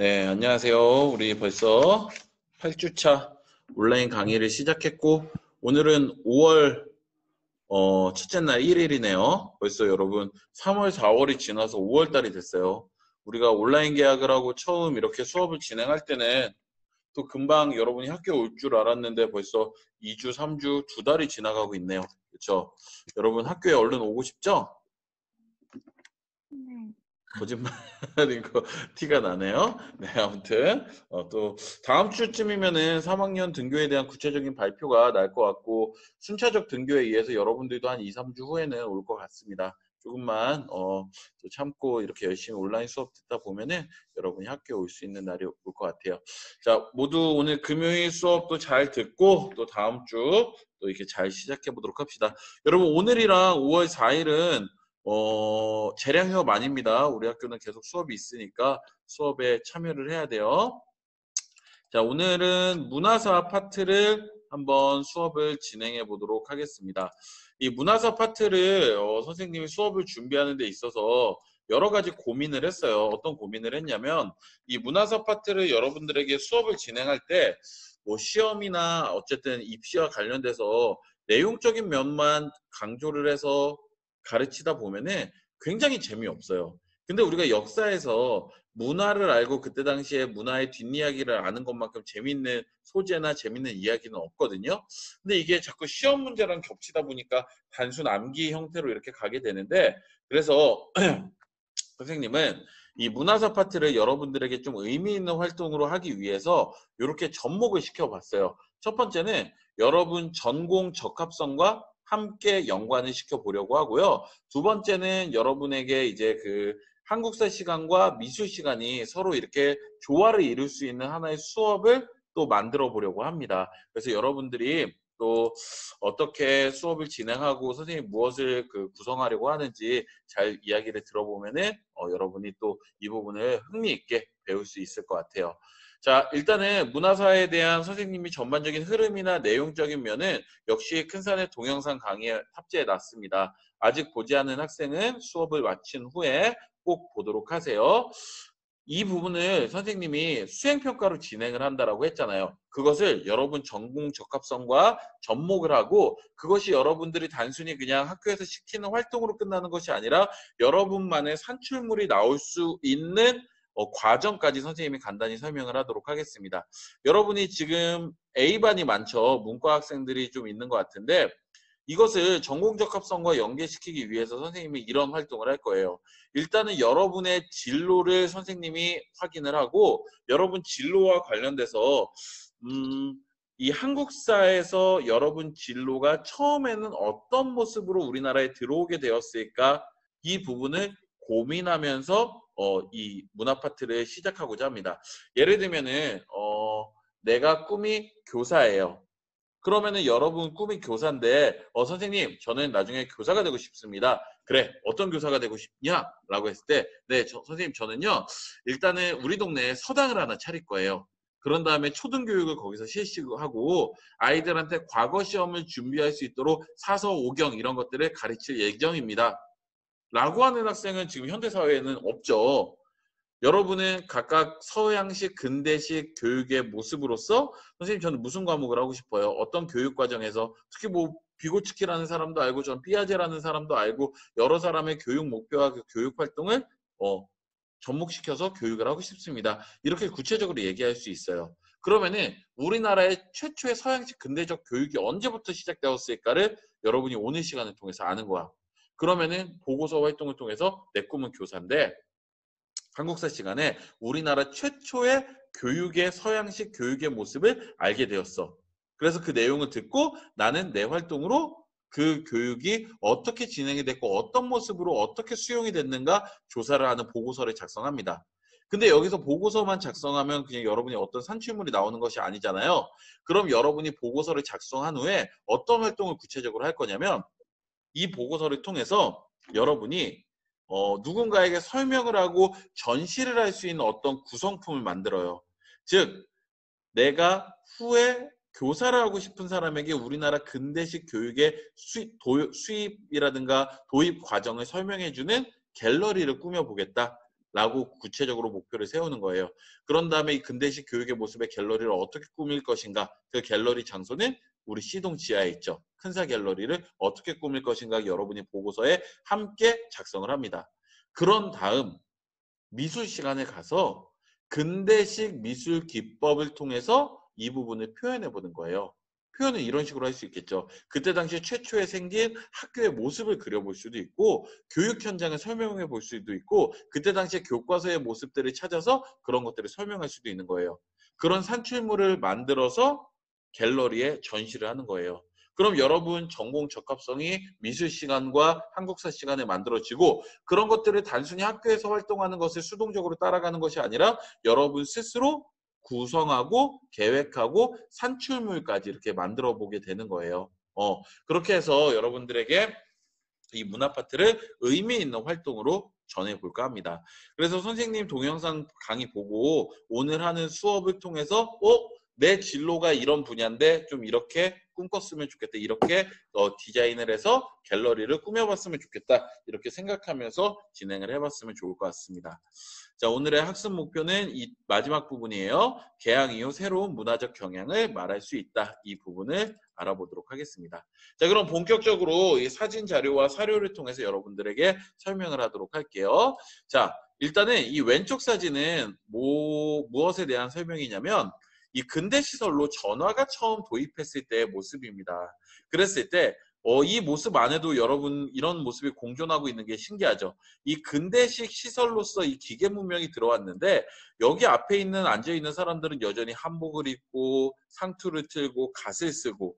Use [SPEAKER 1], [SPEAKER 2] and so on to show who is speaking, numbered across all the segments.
[SPEAKER 1] 네, 안녕하세요. 우리 벌써 8주차 온라인 강의를 시작했고, 오늘은 5월 첫째 날 1일이네요. 벌써 여러분 3월, 4월이 지나서 5월 달이 됐어요. 우리가 온라인 계약을 하고 처음 이렇게 수업을 진행할 때는 또 금방 여러분이 학교 올 줄 알았는데 벌써 2주, 3주, 2달이 지나가고 있네요. 그렇죠? 여러분 학교에 얼른 오고 싶죠?
[SPEAKER 2] 네.
[SPEAKER 1] 거짓말인 거 티가 나네요. 네, 아무튼 또 다음 주쯤이면은 3학년 등교에 대한 구체적인 발표가 날 것 같고 순차적 등교에 의해서 여러분들도 한 2, 3주 후에는 올 것 같습니다. 조금만 또 참고 이렇게 열심히 온라인 수업 듣다 보면은 여러분이 학교에 올 수 있는 날이 올 것 같아요. 자, 모두 오늘 금요일 수업도 잘 듣고 또 다음 주 또 이렇게 잘 시작해 보도록 합시다. 여러분 오늘이랑 5월 4일은 재량 휴업 아닙니다. 우리 학교는 계속 수업이 있으니까 수업에 참여를 해야 돼요. 자, 오늘은 문화사 파트를 한번 수업을 진행해 보도록 하겠습니다. 이 문화사 파트를 선생님이 수업을 준비하는 데 있어서 여러 가지 고민을 했어요. 어떤 고민을 했냐면 이 문화사 파트를 여러분들에게 수업을 진행할 때 뭐 시험이나 어쨌든 입시와 관련돼서 내용적인 면만 강조를 해서 가르치다 보면은 굉장히 재미없어요. 근데 우리가 역사에서 문화를 알고 그때 당시에 문화의 뒷이야기를 아는 것만큼 재밌는 소재나 재밌는 이야기는 없거든요. 근데 이게 자꾸 시험 문제랑 겹치다 보니까 단순 암기 형태로 이렇게 가게 되는데 그래서 선생님은 이 문화사 파트를 여러분들에게 좀 의미 있는 활동으로 하기 위해서 이렇게 접목을 시켜봤어요. 첫 번째는 여러분 전공 적합성과 함께 연관을 시켜보려고 하고요. 두 번째는 여러분에게 이제 그 한국사 시간과 미술 시간이 서로 이렇게 조화를 이룰 수 있는 하나의 수업을 또 만들어 보려고 합니다. 그래서 여러분들이 또 어떻게 수업을 진행하고 선생님이 무엇을 구성하려고 하는지 잘 이야기를 들어보면은 여러분이 또 이 부분을 흥미있게 배울 수 있을 것 같아요. 자, 일단은 문화사에 대한 선생님이 전반적인 흐름이나 내용적인 면은 역시 큰산의 동영상 강의에 탑재해 놨습니다. 아직 보지 않은 학생은 수업을 마친 후에 꼭 보도록 하세요. 이 부분을 선생님이 수행평가로 진행을 한다라고 했잖아요. 그것을 여러분 전공 적합성과 접목을 하고 그것이 여러분들이 단순히 그냥 학교에서 시키는 활동으로 끝나는 것이 아니라 여러분만의 산출물이 나올 수 있는 과정까지 선생님이 간단히 설명을 하도록 하겠습니다. 여러분이 지금 A반이 많죠. 문과 학생들이 좀 있는 것 같은데 이것을 전공적합성과 연계시키기 위해서 선생님이 이런 활동을 할 거예요. 일단은 여러분의 진로를 선생님이 확인을 하고 여러분 진로와 관련돼서 이 한국사에서 여러분 진로가 처음에는 어떤 모습으로 우리나라에 들어오게 되었을까 이 부분을 고민하면서 이 문화 파트를 시작하고자 합니다. 예를 들면은 내가 꿈이 교사예요. 그러면은 여러분 꿈이 교사인데 선생님 저는 나중에 교사가 되고 싶습니다. 그래 어떤 교사가 되고 싶냐? 라고 했을 때 네 선생님 저는요 일단은 우리 동네에 서당을 하나 차릴 거예요. 그런 다음에 초등교육을 거기서 실시하고 아이들한테 과거 시험을 준비할 수 있도록 사서 오경 이런 것들을 가르칠 예정입니다. 라고 하는 학생은 지금 현대사회에는 없죠. 여러분은 각각 서양식, 근대식 교육의 모습으로서 선생님 저는 무슨 과목을 하고 싶어요. 어떤 교육 과정에서 특히 뭐 비고츠키라는 사람도 알고 전 삐아제라는 사람도 알고 여러 사람의 교육 목표와 그 교육 활동을 접목시켜서 교육을 하고 싶습니다. 이렇게 구체적으로 얘기할 수 있어요. 그러면은 우리나라의 최초의 서양식 근대적 교육이 언제부터 시작되었을까를 여러분이 오늘 시간을 통해서 아는 거야. 그러면은 보고서 활동을 통해서 내 꿈은 교사인데 한국사 시간에 우리나라 최초의 교육의 서양식 교육의 모습을 알게 되었어. 그래서 그 내용을 듣고 나는 내 활동으로 그 교육이 어떻게 진행이 됐고 어떤 모습으로 어떻게 수용이 됐는가 조사를 하는 보고서를 작성합니다. 근데 여기서 보고서만 작성하면 그냥 여러분이 어떤 산출물이 나오는 것이 아니잖아요. 그럼 여러분이 보고서를 작성한 후에 어떤 활동을 구체적으로 할 거냐면 이 보고서를 통해서 여러분이 누군가에게 설명을 하고 전시를 할 수 있는 어떤 구성품을 만들어요. 즉 내가 후에 교사를 하고 싶은 사람에게 우리나라 근대식 교육의 수입이라든가 도입 과정을 설명해주는 갤러리를 꾸며보겠다. 라고 구체적으로 목표를 세우는 거예요. 그런 다음에 이 근대식 교육의 모습의 갤러리를 어떻게 꾸밀 것인가. 그 갤러리 장소는 우리 C동 지하에 있죠. 큰사 갤러리를 어떻게 꾸밀 것인가 여러분이 보고서에 함께 작성을 합니다. 그런 다음 미술 시간에 가서 근대식 미술 기법을 통해서 이 부분을 표현해 보는 거예요. 표현은 이런 식으로 할 수 있겠죠. 그때 당시에 최초에 생긴 학교의 모습을 그려볼 수도 있고 교육 현장을 설명해 볼 수도 있고 그때 당시에 교과서의 모습들을 찾아서 그런 것들을 설명할 수도 있는 거예요. 그런 산출물을 만들어서 갤러리에 전시를 하는 거예요. 그럼 여러분 전공 적합성이 미술 시간과 한국사 시간에 만들어지고 그런 것들을 단순히 학교에서 활동하는 것을 수동적으로 따라가는 것이 아니라 여러분 스스로 구성하고 계획하고 산출물까지 이렇게 만들어 보게 되는 거예요. 그렇게 해서 여러분들에게 이 문화파트를 의미 있는 활동으로 전해볼까 합니다. 그래서 선생님 동영상 강의 보고 오늘 하는 수업을 통해서 내 진로가 이런 분야인데 좀 이렇게 꿈꿨으면 좋겠다. 이렇게 디자인을 해서 갤러리를 꾸며봤으면 좋겠다. 이렇게 생각하면서 진행을 해봤으면 좋을 것 같습니다. 자, 오늘의 학습 목표는 이 마지막 부분이에요. 개항 이후 새로운 문화적 경향을 말할 수 있다. 이 부분을 알아보도록 하겠습니다. 자, 그럼 본격적으로 이 사진 자료와 사료를 통해서 여러분들에게 설명을 하도록 할게요. 자, 일단은 이 왼쪽 사진은 무엇에 대한 설명이냐면 이 근대 시설로 전화가 처음 도입했을 때의 모습입니다. 그랬을 때 이 모습 안에도 여러분 이런 모습이 공존하고 있는 게 신기하죠. 이 근대식 시설로서 이 기계 문명이 들어왔는데 여기 앞에 있는 앉아있는 사람들은 여전히 한복을 입고 상투를 틀고 갓을 쓰고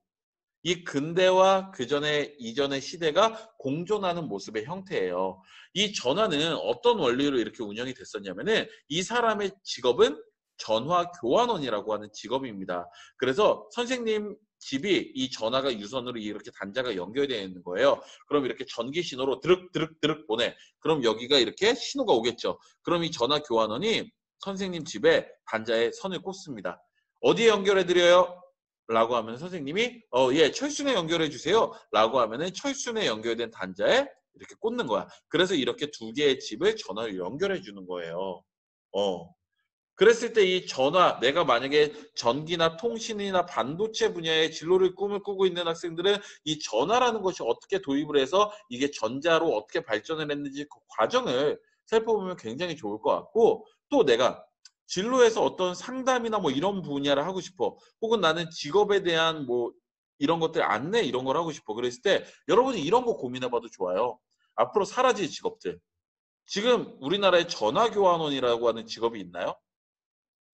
[SPEAKER 1] 이 근대와 그전에 이전의 시대가 공존하는 모습의 형태예요. 이 전화는 어떤 원리로 이렇게 운영이 됐었냐면은 이 사람의 직업은 전화 교환원이라고 하는 직업입니다. 그래서 선생님 집이 이 전화가 유선으로 이렇게 단자가 연결되어 있는 거예요. 그럼 이렇게 전기 신호로 드륵 보내. 그럼 여기가 이렇게 신호가 오겠죠. 그럼 이 전화 교환원이 선생님 집에 단자에 선을 꽂습니다. 어디에 연결해 드려요? 라고 하면 선생님이 예, 철순에 연결해 주세요. 라고 하면은 철순에 연결된 단자에 이렇게 꽂는 거야. 그래서 이렇게 두 개의 칩을 전화를 연결해 주는 거예요. 그랬을 때 이 전화, 내가 만약에 전기나 통신이나 반도체 분야의 진로를 꿈을 꾸고 있는 학생들은 이 전화라는 것이 어떻게 도입을 해서 이게 전자로 어떻게 발전을 했는지 그 과정을 살펴보면 굉장히 좋을 것 같고 또 내가 진로에서 어떤 상담이나 뭐 이런 분야를 하고 싶어. 혹은 나는 직업에 대한 뭐 이런 것들 안내 이런 걸 하고 싶어. 그랬을 때 여러분이 이런 거 고민해봐도 좋아요. 앞으로 사라질 직업들. 지금 우리나라에 전화교환원이라고 하는 직업이 있나요?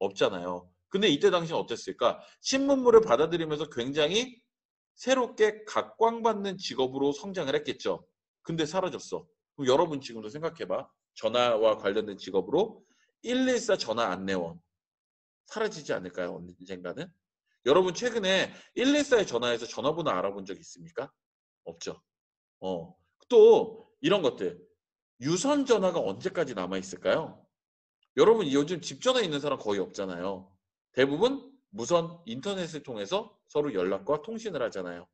[SPEAKER 1] 없잖아요. 근데 이때 당시는 어땠을까? 신문물을 받아들이면서 굉장히 새롭게 각광받는 직업으로 성장을 했겠죠. 근데 사라졌어. 그럼 여러분 지금도 생각해봐. 전화와 관련된 직업으로 114 전화 안내원 사라지지 않을까요? 언젠가는? 여러분 최근에 114에 전화해서 전화번호 알아본 적 있습니까? 없죠. 또 이런 것들. 유선 전화가 언제까지 남아 있을까요? 여러분 요즘 집 전화 있는 사람 거의 없잖아요. 대부분 무선 인터넷을 통해서 서로 연락과 통신을 하잖아요.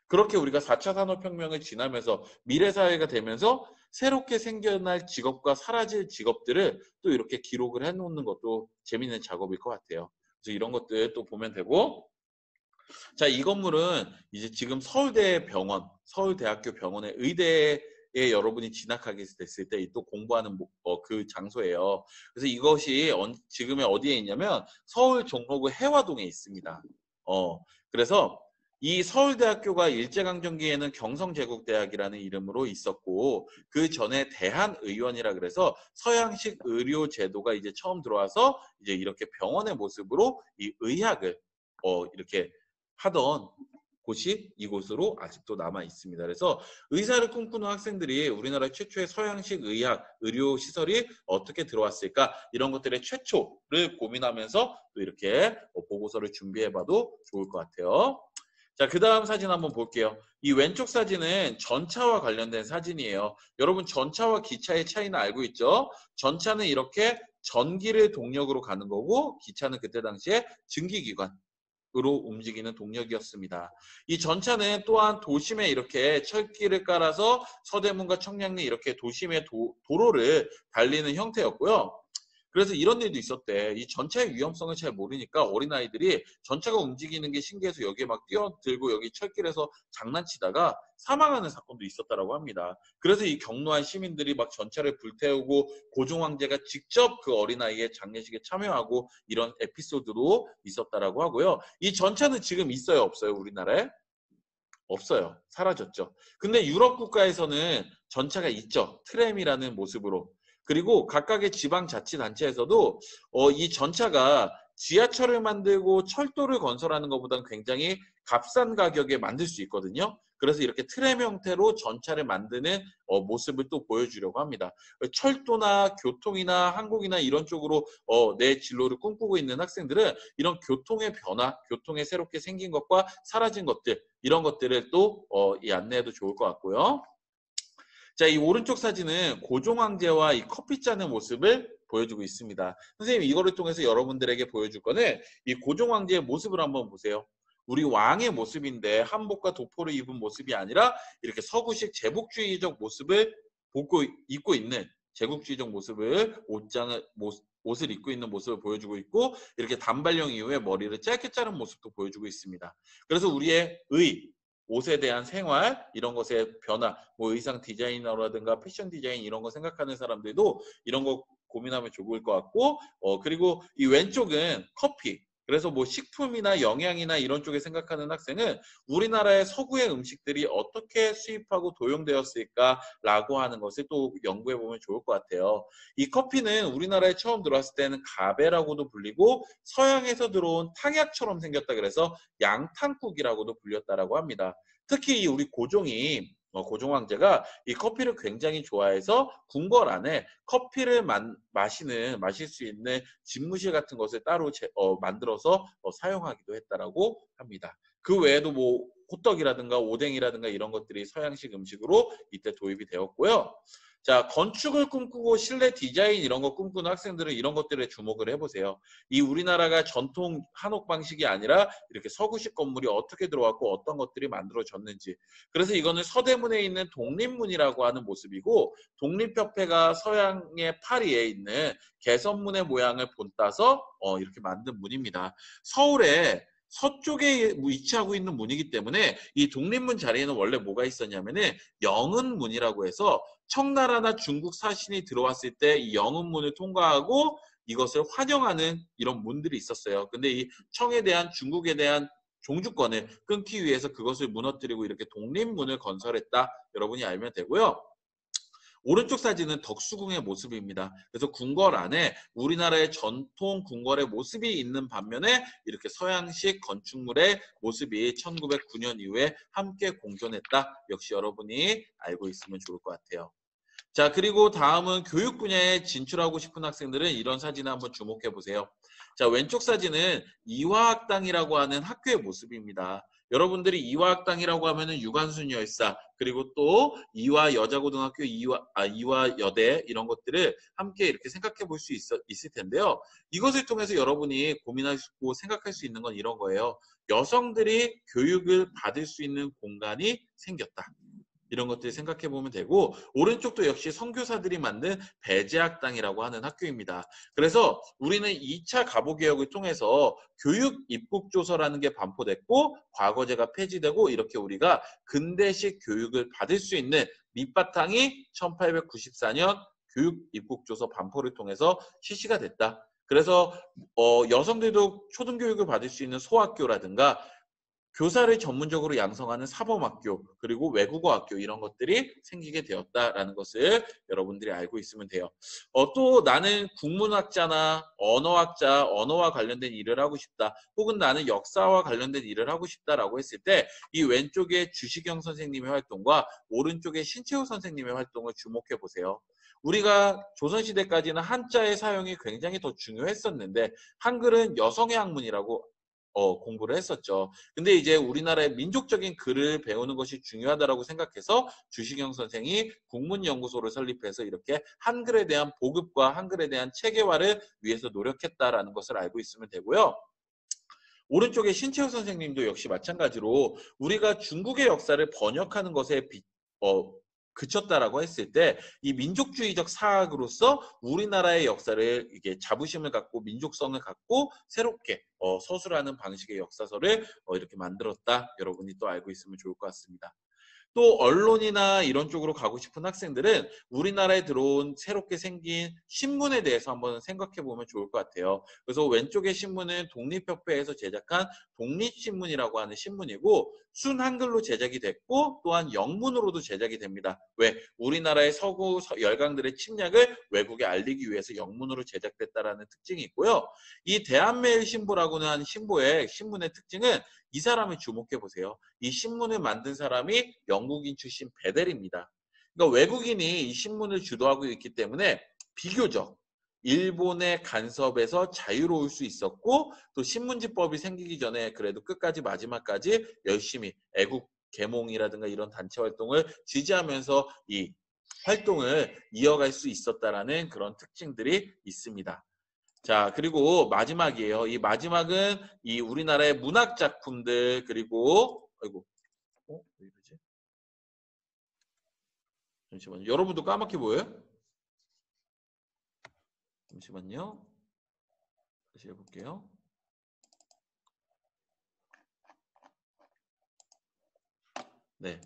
[SPEAKER 1] 그렇게 우리가 4차 산업혁명을 지나면서 미래 사회가 되면서 새롭게 생겨날 직업과 사라질 직업들을 또 이렇게 기록을 해놓는 것도 재밌는 작업일 것 같아요. 그래서 이런 것들 또 보면 되고 자, 이 건물은 이제 지금 서울대 병원, 서울대학교 병원의 의대에 여러분이 진학하게 됐을 때 또 공부하는 그 장소예요. 그래서 이것이 지금에 어디에 있냐면 서울 종로구 해화동에 있습니다. 그래서 이 서울대학교가 일제강점기에는 경성제국대학이라는 이름으로 있었고 그 전에 대한의원이라 그래서 서양식 의료 제도가 이제 처음 들어와서 이제 이렇게 병원의 모습으로 이 의학을 이렇게 하던 곳이 이곳으로 아직도 남아 있습니다. 그래서 의사를 꿈꾸는 학생들이 우리나라 최초의 서양식 의학, 의료 시설이 어떻게 들어왔을까 이런 것들의 최초를 고민하면서 또 이렇게 보고서를 준비해봐도 좋을 것 같아요. 자, 그 다음 사진 한번 볼게요. 이 왼쪽 사진은 전차와 관련된 사진이에요. 여러분 전차와 기차의 차이는 알고 있죠? 전차는 이렇게 전기를 동력으로 가는 거고 기차는 그때 당시에 증기기관 움직이는 동력이었습니다. 이 전차는 또한 도심에 이렇게 철길을 깔아서 서대문과 청량리 이렇게 도심의 도로를 달리는 형태였고요. 그래서 이런 일도 있었대. 이 전차의 위험성을 잘 모르니까 어린아이들이 전차가 움직이는 게 신기해서 여기에 막 뛰어들고 여기 철길에서 장난치다가 사망하는 사건도 있었다라고 합니다. 그래서 이 격노한 시민들이 막 전차를 불태우고 고종 황제가 직접 그 어린아이의 장례식에 참여하고 이런 에피소드도 있었다라고 하고요. 이 전차는 지금 있어요, 없어요, 우리나라에? 없어요. 사라졌죠. 근데 유럽 국가에서는 전차가 있죠. 트램이라는 모습으로. 그리고 각각의 지방자치단체에서도 이 전차가 지하철을 만들고 철도를 건설하는 것보다는 굉장히 값싼 가격에 만들 수 있거든요. 그래서 이렇게 트램 형태로 전차를 만드는 모습을 또 보여주려고 합니다. 철도나 교통이나 항공이나 이런 쪽으로 내 진로를 꿈꾸고 있는 학생들은 이런 교통의 변화, 교통에 새롭게 생긴 것과 사라진 것들 이런 것들을 또 이 안내해도 좋을 것 같고요. 자, 이 오른쪽 사진은 고종 황제와 이 커피 짜는 모습을 보여주고 있습니다. 선생님 이거를 통해서 여러분들에게 보여줄 거는 이 고종 황제의 모습을 한번 보세요. 우리 왕의 모습인데 한복과 도포를 입은 모습이 아니라 이렇게 서구식 제복주의적 모습을 입고 있는 제국주의적 모습을 옷을 입고 있는 모습을 보여주고 있고 이렇게 단발령 이후에 머리를 짧게 자른 모습도 보여주고 있습니다. 그래서 우리의 옷에 대한 생활 이런 것의 변화 뭐 의상 디자이너라든가 패션 디자인 이런 거 생각하는 사람들도 이런 거 고민하면 좋을 것 같고 그리고 이 왼쪽은 커피 그래서 뭐 식품이나 영양이나 이런 쪽에 생각하는 학생은 우리나라의 서구의 음식들이 어떻게 수입하고 도용되었을까라고 하는 것을 또 연구해 보면 좋을 것 같아요. 이 커피는 우리나라에 처음 들어왔을 때는 가베라고도 불리고 서양에서 들어온 탕약처럼 생겼다 그래서 양탕국이라고도 불렸다라고 합니다. 특히 우리 고종이 고종 황제가 이 커피를 굉장히 좋아해서 궁궐 안에 커피를 마실 수 있는 집무실 같은 것을 따로 만들어서 사용하기도 했다라고 합니다. 그 외에도 뭐 호떡이라든가 오뎅이라든가 이런 것들이 서양식 음식으로 이때 도입이 되었고요. 자, 건축을 꿈꾸고 실내 디자인 이런 거 꿈꾸는 학생들은 이런 것들에 주목을 해보세요. 이 우리나라가 전통 한옥 방식이 아니라 이렇게 서구식 건물이 어떻게 들어왔고 어떤 것들이 만들어졌는지. 그래서 이거는 서대문에 있는 독립문이라고 하는 모습이고 독립협회가 서양의 파리에 있는 개선문의 모양을 본따서 이렇게 만든 문입니다. 서울에 서쪽에 위치하고 있는 문이기 때문에 이 독립문 자리에는 원래 뭐가 있었냐면은 영은문이라고 해서 청나라나 중국 사신이 들어왔을 때 이 영은문을 통과하고 이것을 환영하는 이런 문들이 있었어요. 근데 이 청에 대한 중국에 대한 종주권을 끊기 위해서 그것을 무너뜨리고 이렇게 독립문을 건설했다. 여러분이 알면 되고요. 오른쪽 사진은 덕수궁의 모습입니다. 그래서 궁궐 안에 우리나라의 전통 궁궐의 모습이 있는 반면에 이렇게 서양식 건축물의 모습이 1909년 이후에 함께 공존했다. 역시 여러분이 알고 있으면 좋을 것 같아요. 자, 그리고 다음은 교육 분야에 진출하고 싶은 학생들은 이런 사진을 한번 주목해 보세요. 자, 왼쪽 사진은 이화학당이라고 하는 학교의 모습입니다. 여러분들이 이화학당이라고 하면은 유관순 열사 그리고 또 이화여자고등학교, 이화여대 이런 것들을 함께 이렇게 생각해 볼 수 있을 텐데요. 이것을 통해서 여러분이 고민하고 생각할 수 있는 건 이런 거예요. 여성들이 교육을 받을 수 있는 공간이 생겼다. 이런 것들 생각해 보면 되고 오른쪽도 역시 선교사들이 만든 배제학당이라고 하는 학교입니다. 그래서 우리는 2차 가보개혁을 통해서 교육 입국조서라는 게 반포됐고 과거제가 폐지되고 이렇게 우리가 근대식 교육을 받을 수 있는 밑바탕이 1894년 교육 입국조서 반포를 통해서 실시가 됐다. 그래서 여성들도 초등교육을 받을 수 있는 소학교라든가 교사를 전문적으로 양성하는 사범학교 그리고 외국어학교 이런 것들이 생기게 되었다라는 것을 여러분들이 알고 있으면 돼요. 또 나는 국문학자나 언어학자, 언어와 관련된 일을 하고 싶다. 혹은 나는 역사와 관련된 일을 하고 싶다라고 했을 때 이 왼쪽에 주시경 선생님의 활동과 오른쪽에 신채호 선생님의 활동을 주목해 보세요. 우리가 조선시대까지는 한자의 사용이 굉장히 더 중요했었는데 한글은 여성의 학문이라고 공부를 했었죠. 근데 이제 우리나라의 민족적인 글을 배우는 것이 중요하다라고 생각해서 주시경 선생이 국문연구소를 설립해서 이렇게 한글에 대한 보급과 한글에 대한 체계화를 위해서 노력했다라는 것을 알고 있으면 되고요. 오른쪽에 신채호 선생님도 역시 마찬가지로 우리가 중국의 역사를 번역하는 것에 그쳤다라고 했을 때 이 민족주의적 사학으로서 우리나라의 역사를 이게 자부심을 갖고 민족성을 갖고 새롭게 서술하는 방식의 역사서를 이렇게 만들었다. 여러분이 또 알고 있으면 좋을 것 같습니다. 또 언론이나 이런 쪽으로 가고 싶은 학생들은 우리나라에 들어온 새롭게 생긴 신문에 대해서 한번 생각해 보면 좋을 것 같아요. 그래서 왼쪽의 신문은 독립협회에서 제작한 독립신문이라고 하는 신문이고 순한글로 제작이 됐고 또한 영문으로도 제작이 됩니다. 왜? 우리나라의 서구 열강들의 침략을 외국에 알리기 위해서 영문으로 제작됐다라는 특징이 있고요. 이 대한매일신보라고는 하는 신문의 특징은 이 사람을 주목해 보세요. 이 신문을 만든 사람이 영국인 출신 베델입니다. 그러니까 외국인이 이 신문을 주도하고 있기 때문에 비교적 일본의 간섭에서 자유로울 수 있었고 또 신문지법이 생기기 전에 그래도 끝까지 마지막까지 열심히 애국 계몽이라든가 이런 단체 활동을 지지하면서 이 활동을 이어갈 수 있었다라는 그런 특징들이 있습니다. 자, 그리고 마지막이에요. 이 마지막은 이 우리나라의 문학 작품들 그리고 아이고, 왜 이러지? 잠시만요. 여러분도 까맣게 보여요? 잠시만요. 다시 해볼게요. 네.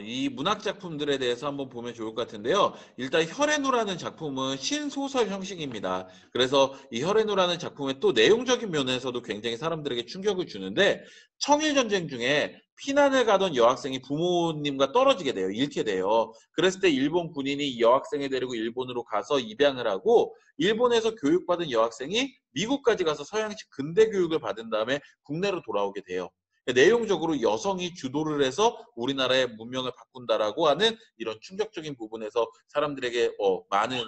[SPEAKER 1] 이 문학 작품들에 대해서 한번 보면 좋을 것 같은데요. 일단 혈의노라는 작품은 신소설 형식입니다. 그래서 이 혈의노라는 작품의 또 내용적인 면에서도 굉장히 사람들에게 충격을 주는데 청일전쟁 중에 피난을 가던 여학생이 부모님과 떨어지게 돼요. 잃게 돼요. 그랬을 때 일본 군인이 이 여학생을 데리고 일본으로 가서 입양을 하고 일본에서 교육받은 여학생이 미국까지 가서 서양식 근대 교육을 받은 다음에 국내로 돌아오게 돼요. 내용적으로 여성이 주도를 해서 우리나라의 문명을 바꾼다라고 하는 이런 충격적인 부분에서 사람들에게 많은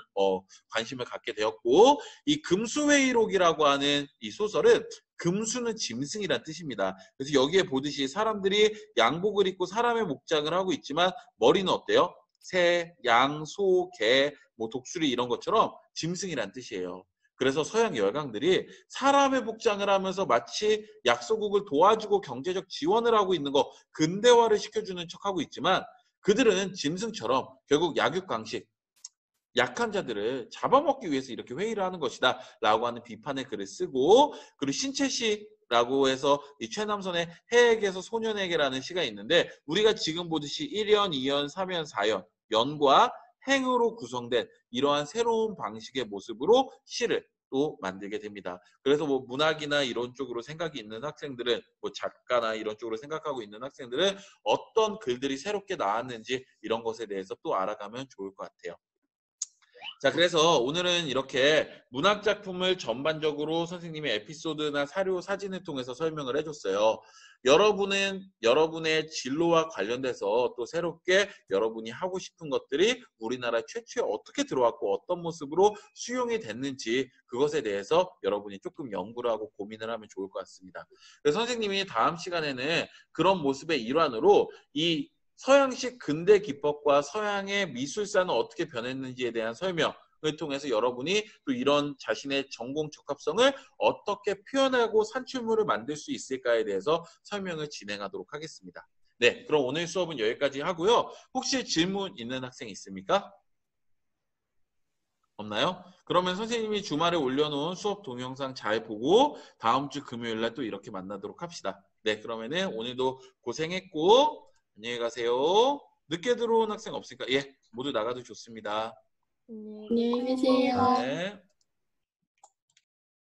[SPEAKER 1] 관심을 갖게 되었고 이 금수회의록이라고 하는 이 소설은 금수는 짐승이란 뜻입니다. 그래서 여기에 보듯이 사람들이 양복을 입고 사람의 목장을 하고 있지만 머리는 어때요? 새, 양, 소, 개, 뭐 독수리 이런 것처럼 짐승이란 뜻이에요. 그래서 서양 열강들이 사람의 복장을 하면서 마치 약소국을 도와주고 경제적 지원을 하고 있는 거 근대화를 시켜주는 척하고 있지만 그들은 짐승처럼 결국 약육강식 약한 자들을 잡아먹기 위해서 이렇게 회의를 하는 것이다 라고 하는 비판의 글을 쓰고 그리고 신채시라고 해서 이 최남선의 해에게서 소년에게라는 시가 있는데 우리가 지금 보듯이 1연, 2연, 3연, 4연 연과 행으로 구성된 이러한 새로운 방식의 모습으로 시를 또 만들게 됩니다. 그래서 뭐 문학이나 이런 쪽으로 생각이 있는 학생들은 뭐 작가나 이런 쪽으로 생각하고 있는 학생들은 어떤 글들이 새롭게 나왔는지 이런 것에 대해서 또 알아가면 좋을 것 같아요. 자, 그래서 오늘은 이렇게 문학 작품을 전반적으로 선생님이 에피소드나 사료, 사진을 통해서 설명을 해줬어요. 여러분은 여러분의 진로와 관련돼서 또 새롭게 여러분이 하고 싶은 것들이 우리나라 최초에 어떻게 들어왔고 어떤 모습으로 수용이 됐는지 그것에 대해서 여러분이 조금 연구를 하고 고민을 하면 좋을 것 같습니다. 그래서 선생님이 다음 시간에는 그런 모습의 일환으로 이 서양식 근대 기법과 서양의 미술사는 어떻게 변했는지에 대한 설명을 통해서 여러분이 또 이런 자신의 전공 적합성을 어떻게 표현하고 산출물을 만들 수 있을까에 대해서 설명을 진행하도록 하겠습니다. 네, 그럼 오늘 수업은 여기까지 하고요. 혹시 질문 있는 학생 있습니까? 없나요? 그러면 선생님이 주말에 올려놓은 수업 동영상 잘 보고 다음 주 금요일날 또 이렇게 만나도록 합시다. 네, 그러면은 오늘도 고생했고 안녕히 가세요. 늦게 들어온 학생 없으니까 예, 모두 나가도 좋습니다.
[SPEAKER 2] 안녕히 계세요.
[SPEAKER 1] 네.